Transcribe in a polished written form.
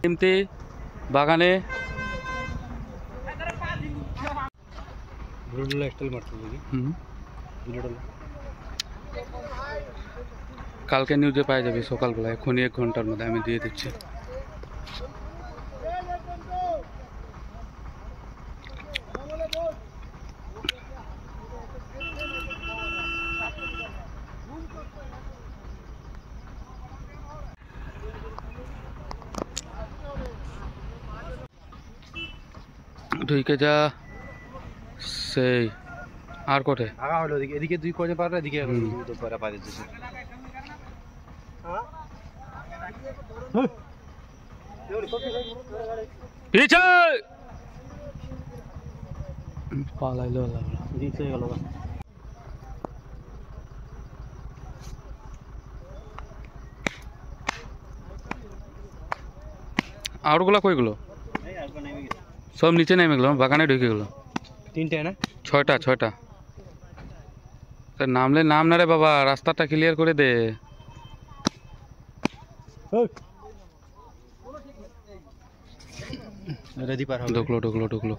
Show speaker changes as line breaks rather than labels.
এমতি বাগানে কালকে নিউজে পাই যাবি সকালবেলা এখনই 1 ঘন্টার মধ্যে আমি দিয়ে দিচ্ছি। ঢুকে যা সেই আর কোটে
আগা হলো এদিকে দুই কোণে পারে এদিকে দুই পারে পারে দিছে
পিছে পালাইলো
দিছে গেল
আউটগুলা কই গেল? সব নিচে নেমে গেল, বাগানে ঢুকে গেল।
3টে না
6টা নামলে নাম না রে বাবা, রাস্তাটা ক্লিয়ার করে দে।
রেডি পার হবে
ঢুকলো